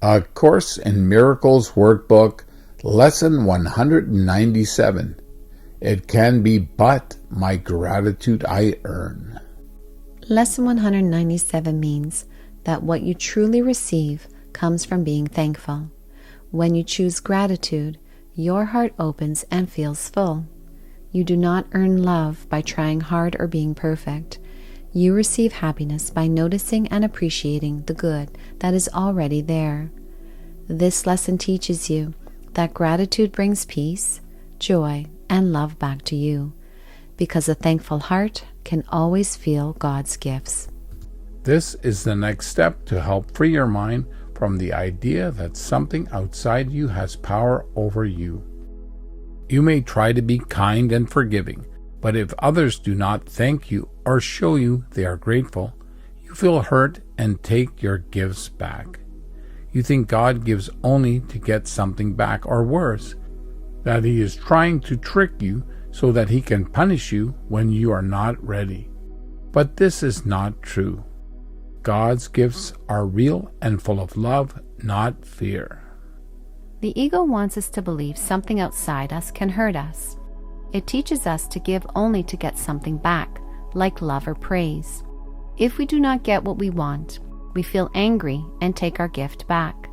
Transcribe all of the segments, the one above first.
A Course in Miracles Workbook, Lesson 197. It can be but my gratitude I earn. Lesson 197 means that what you truly receive comes from being thankful. When you choose gratitude, your heart opens and feels full. You do not earn love by trying hard or being perfect. You receive happiness by noticing and appreciating the good that is already there. This lesson teaches you that gratitude brings peace, joy, and love back to you, because a thankful heart can always feel God's gifts. This is the next step to help free your mind from the idea that something outside you has power over you. You may try to be kind and forgiving, but if others do not thank you or show you they are grateful, you feel hurt and take your gifts back. You think God gives only to get something back, or worse, that He is trying to trick you so that He can punish you when you are not ready. But this is not true. God's gifts are real and full of love, not fear. The ego wants us to believe something outside us can hurt us. It teaches us to give only to get something back, like love or praise. If we do not get what we want, we feel angry and take our gift back.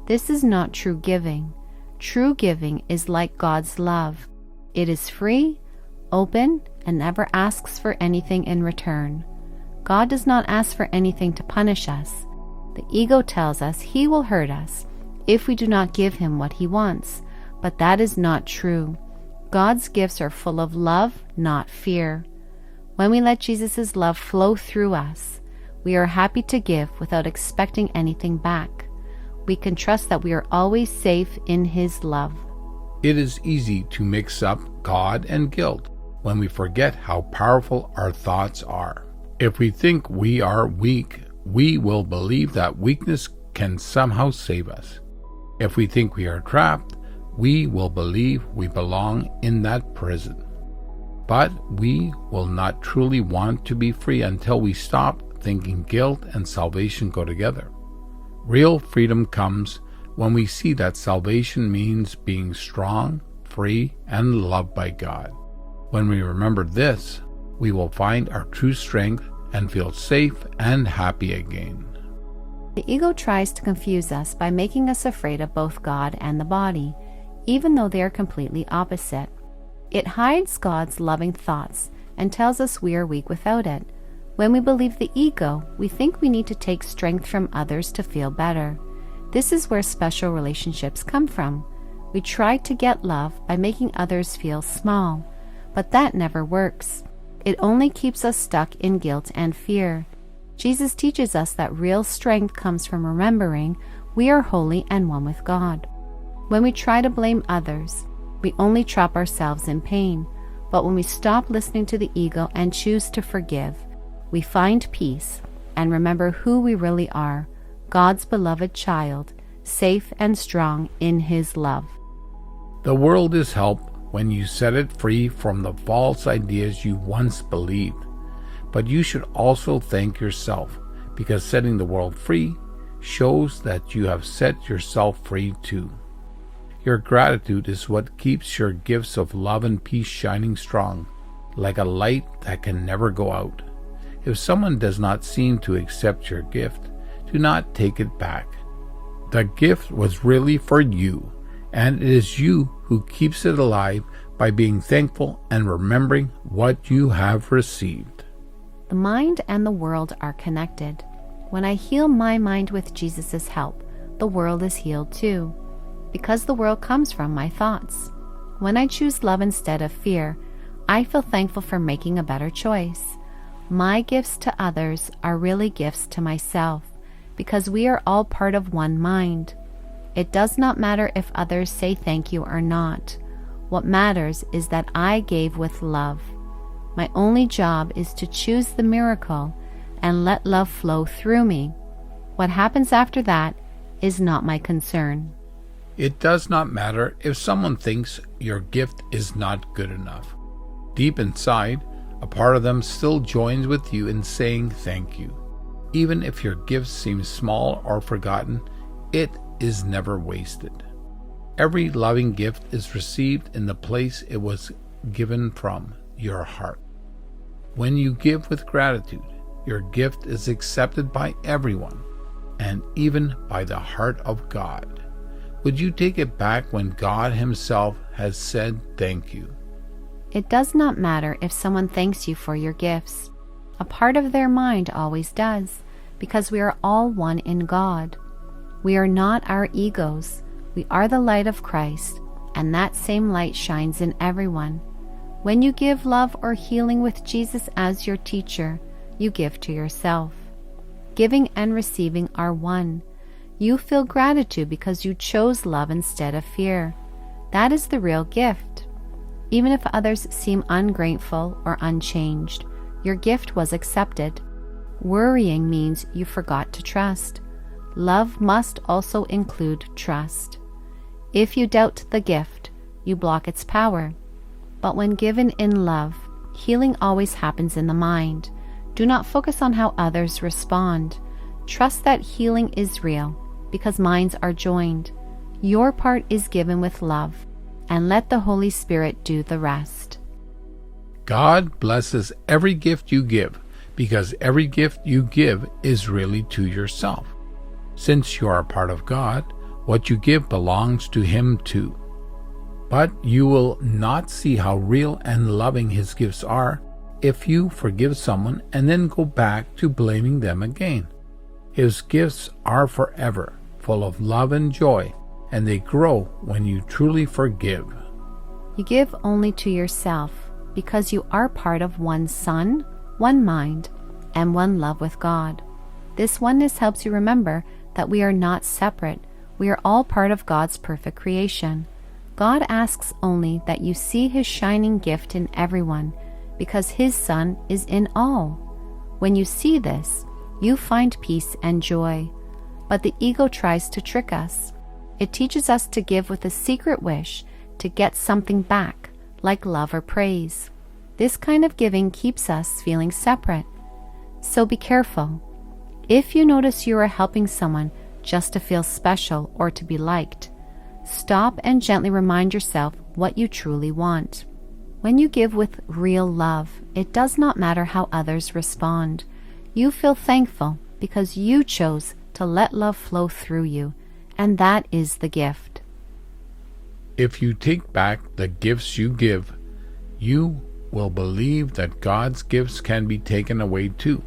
This is not true giving. True giving is like God's love. It is free, open, and never asks for anything in return. God does not ask for anything to punish us. The ego tells us He will hurt us if we do not give Him what He wants, but that is not true. God's gifts are full of love, not fear. When we let Jesus' love flow through us, we are happy to give without expecting anything back. We can trust that we are always safe in His love. It is easy to mix up God and guilt when we forget how powerful our thoughts are. If we think we are weak, we will believe that weakness can somehow save us. If we think we are trapped, we will believe we belong in that prison. But we will not truly want to be free until we stop thinking guilt and salvation go together. Real freedom comes when we see that salvation means being strong, free, and loved by God. When we remember this, we will find our true strength and feel safe and happy again. The ego tries to confuse us by making us afraid of both God and the body, even though they are completely opposite. It hides God's loving thoughts and tells us we are weak without it. When we believe the ego, we think we need to take strength from others to feel better. This is where special relationships come from. We try to get love by making others feel small, but that never works. It only keeps us stuck in guilt and fear. Jesus teaches us that real strength comes from remembering we are holy and one with God. When we try to blame others, we only trap ourselves in pain. But when we stop listening to the ego and choose to forgive, we find peace and remember who we really are, God's beloved child, safe and strong in His love. The world is help when you set it free from the false ideas you once believed. But you should also thank yourself, because setting the world free shows that you have set yourself free too. Your gratitude is what keeps your gifts of love and peace shining strong, like a light that can never go out. If someone does not seem to accept your gift, do not take it back. The gift was really for you, and it is you who keeps it alive by being thankful and remembering what you have received. The mind and the world are connected. When I heal my mind with Jesus' help, the world is healed too, because the world comes from my thoughts. When I choose love instead of fear, I feel thankful for making a better choice. My gifts to others are really gifts to myself, because we are all part of one mind. It does not matter if others say thank you or not. What matters is that I gave with love. My only job is to choose the miracle and let love flow through me. What happens after that is not my concern. It does not matter if someone thinks your gift is not good enough. Deep inside, a part of them still joins with you in saying thank you. Even if your gift seems small or forgotten, it is never wasted. Every loving gift is received in the place it was given from, your heart. When you give with gratitude, your gift is accepted by everyone, and even by the heart of God. Would you take it back when God Himself has said thank you? It does not matter if someone thanks you for your gifts. A part of their mind always does, because we are all one in God. We are not our egos. We are the light of Christ, and that same light shines in everyone. When you give love or healing with Jesus as your teacher, you give to yourself. Giving and receiving are one. You feel gratitude because you chose love instead of fear. That is the real gift. Even if others seem ungrateful or unchanged, your gift was accepted. Worrying means you forgot to trust. Love must also include trust. If you doubt the gift, you block its power. But when given in love, healing always happens in the mind. Do not focus on how others respond. Trust that healing is real, because minds are joined. Your part is given with love, and let the Holy Spirit do the rest. God blesses every gift you give, because every gift you give is really to yourself. Since you are a part of God, what you give belongs to Him too. But you will not see how real and loving His gifts are if you forgive someone and then go back to blaming them again. His gifts are forever, full of love and joy, and they grow when you truly forgive. You give only to yourself because you are part of one Son, one mind, and one love with God. This oneness helps you remember that we are not separate. We are all part of God's perfect creation. God asks only that you see His shining gift in everyone, because His Son is in all. When you see this, you find peace and joy. But the ego tries to trick us. It teaches us to give with a secret wish to get something back, like love or praise. This kind of giving keeps us feeling separate. So be careful. If you notice you are helping someone just to feel special or to be liked, stop and gently remind yourself what you truly want. When you give with real love, it does not matter how others respond. You feel thankful because you chose to let love flow through you, and that is the gift. If you take back the gifts you give, you will believe that God's gifts can be taken away too.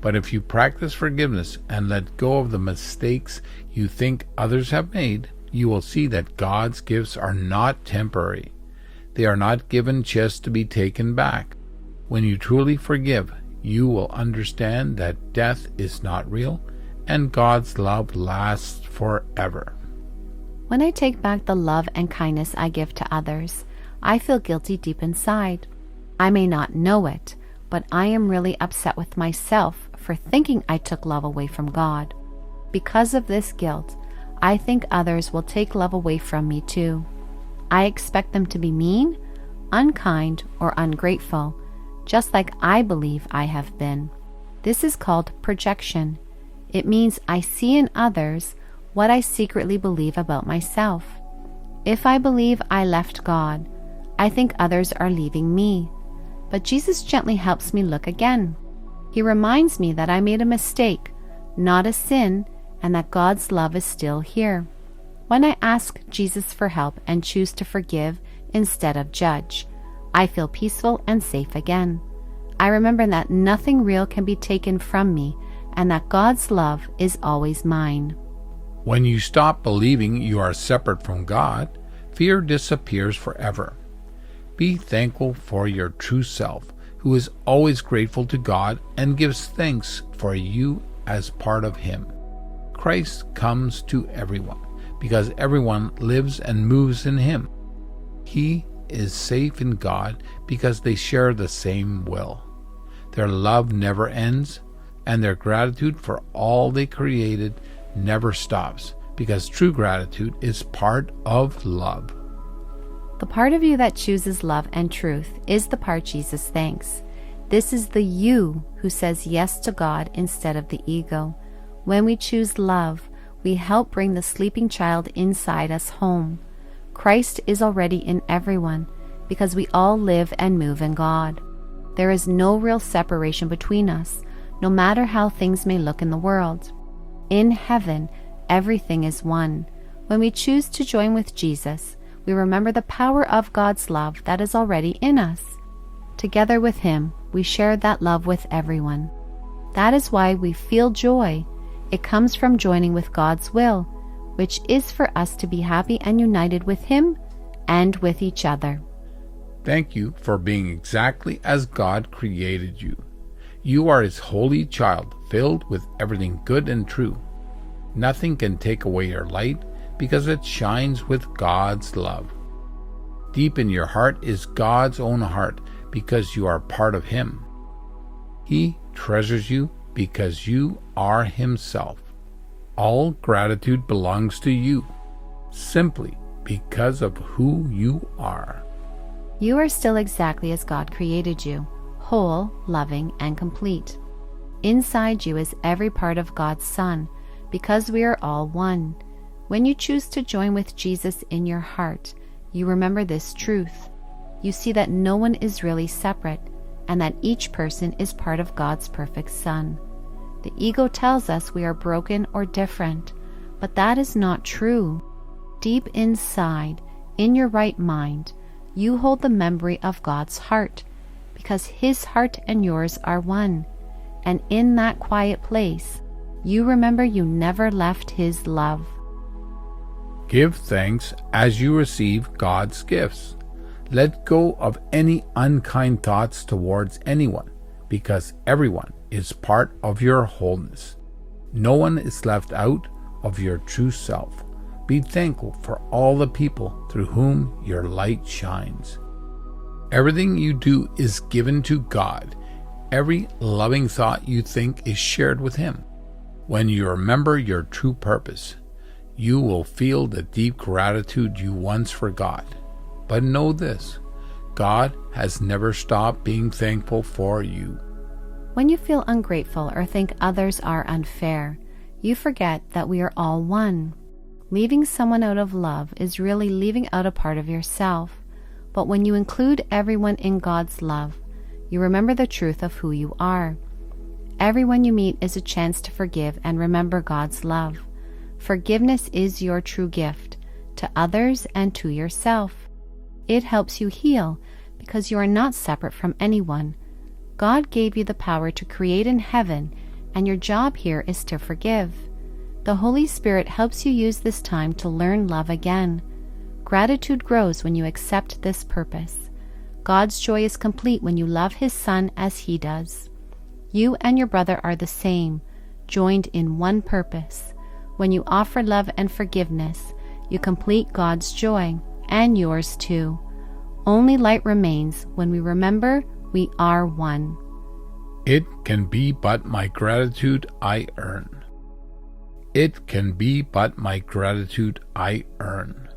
But if you practice forgiveness and let go of the mistakes you think others have made, you will see that God's gifts are not temporary. They are not given just to be taken back. When you truly forgive, you will understand that death is not real and God's love lasts forever. When I take back the love and kindness I give to others, I feel guilty deep inside. I may not know it, but I am really upset with myself for thinking I took love away from God. Because of this guilt, I think others will take love away from me too. I expect them to be mean, unkind, or ungrateful, just like I believe I have been. This is called projection. It means I see in others what I secretly believe about myself. If I believe I left God, I think others are leaving me. But Jesus gently helps me look again. He reminds me that I made a mistake, not a sin, and that God's love is still here. When I ask Jesus for help and choose to forgive instead of judge, I feel peaceful and safe again. I remember that nothing real can be taken from me and that God's love is always mine. When you stop believing you are separate from God, fear disappears forever. Be thankful for your true self, who is always grateful to God and gives thanks for you as part of Him. Christ comes to everyone, because everyone lives and moves in Him. He is safe in God because they share the same will. Their love never ends, and their gratitude for all they created never stops, because true gratitude is part of love. The part of you that chooses love and truth is the part Jesus thanks. This is the you who says yes to God instead of the ego. When we choose love, we help bring the sleeping child inside us home. Christ is already in everyone because we all live and move in God. There is no real separation between us, no matter how things may look in the world. In heaven, everything is one. When we choose to join with Jesus, we remember the power of God's love that is already in us. Together with Him, we share that love with everyone. That is why we feel joy. It comes from joining with God's will, which is for us to be happy and united with Him and with each other. Thank you for being exactly as God created you. You are His holy child, filled with everything good and true. Nothing can take away your light because it shines with God's love. Deep in your heart is God's own heart because you are part of Him. He treasures you because you are Himself. All gratitude belongs to you, simply because of who you are. You are still exactly as God created you, whole, loving, and complete. Inside you is every part of God's Son, because we are all one. When you choose to join with Jesus in your heart, you remember this truth. You see that no one is really separate, and that each person is part of God's perfect Son. The ego tells us we are broken or different, but that is not true. Deep inside, in your right mind, you hold the memory of God's heart, because His heart and yours are one. And in that quiet place, you remember you never left His love. Give thanks as you receive God's gifts. Let go of any unkind thoughts towards anyone, because everyone is part of your wholeness. No one is left out of your true self. Be thankful for all the people through whom your light shines. Everything you do is given to God. Every loving thought you think is shared with Him. When you remember your true purpose, you will feel the deep gratitude you once forgot. But know this, God has never stopped being thankful for you. When you feel ungrateful or think others are unfair, you forget that we are all one. Leaving someone out of love is really leaving out a part of yourself. But when you include everyone in God's love, you remember the truth of who you are. Everyone you meet is a chance to forgive and remember God's love. Forgiveness is your true gift to others and to yourself. It helps you heal because you are not separate from anyone. God gave you the power to create in heaven, and your job here is to forgive. The Holy Spirit helps you use this time to learn love again. Gratitude grows when you accept this purpose. God's joy is complete when you love His Son as He does. You and your brother are the same, joined in one purpose. When you offer love and forgiveness, you complete God's joy, and yours too. Only light remains when we remember we are one. It can be but my gratitude I earn. It can be but my gratitude I earn.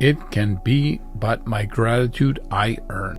It can be but my gratitude I earn.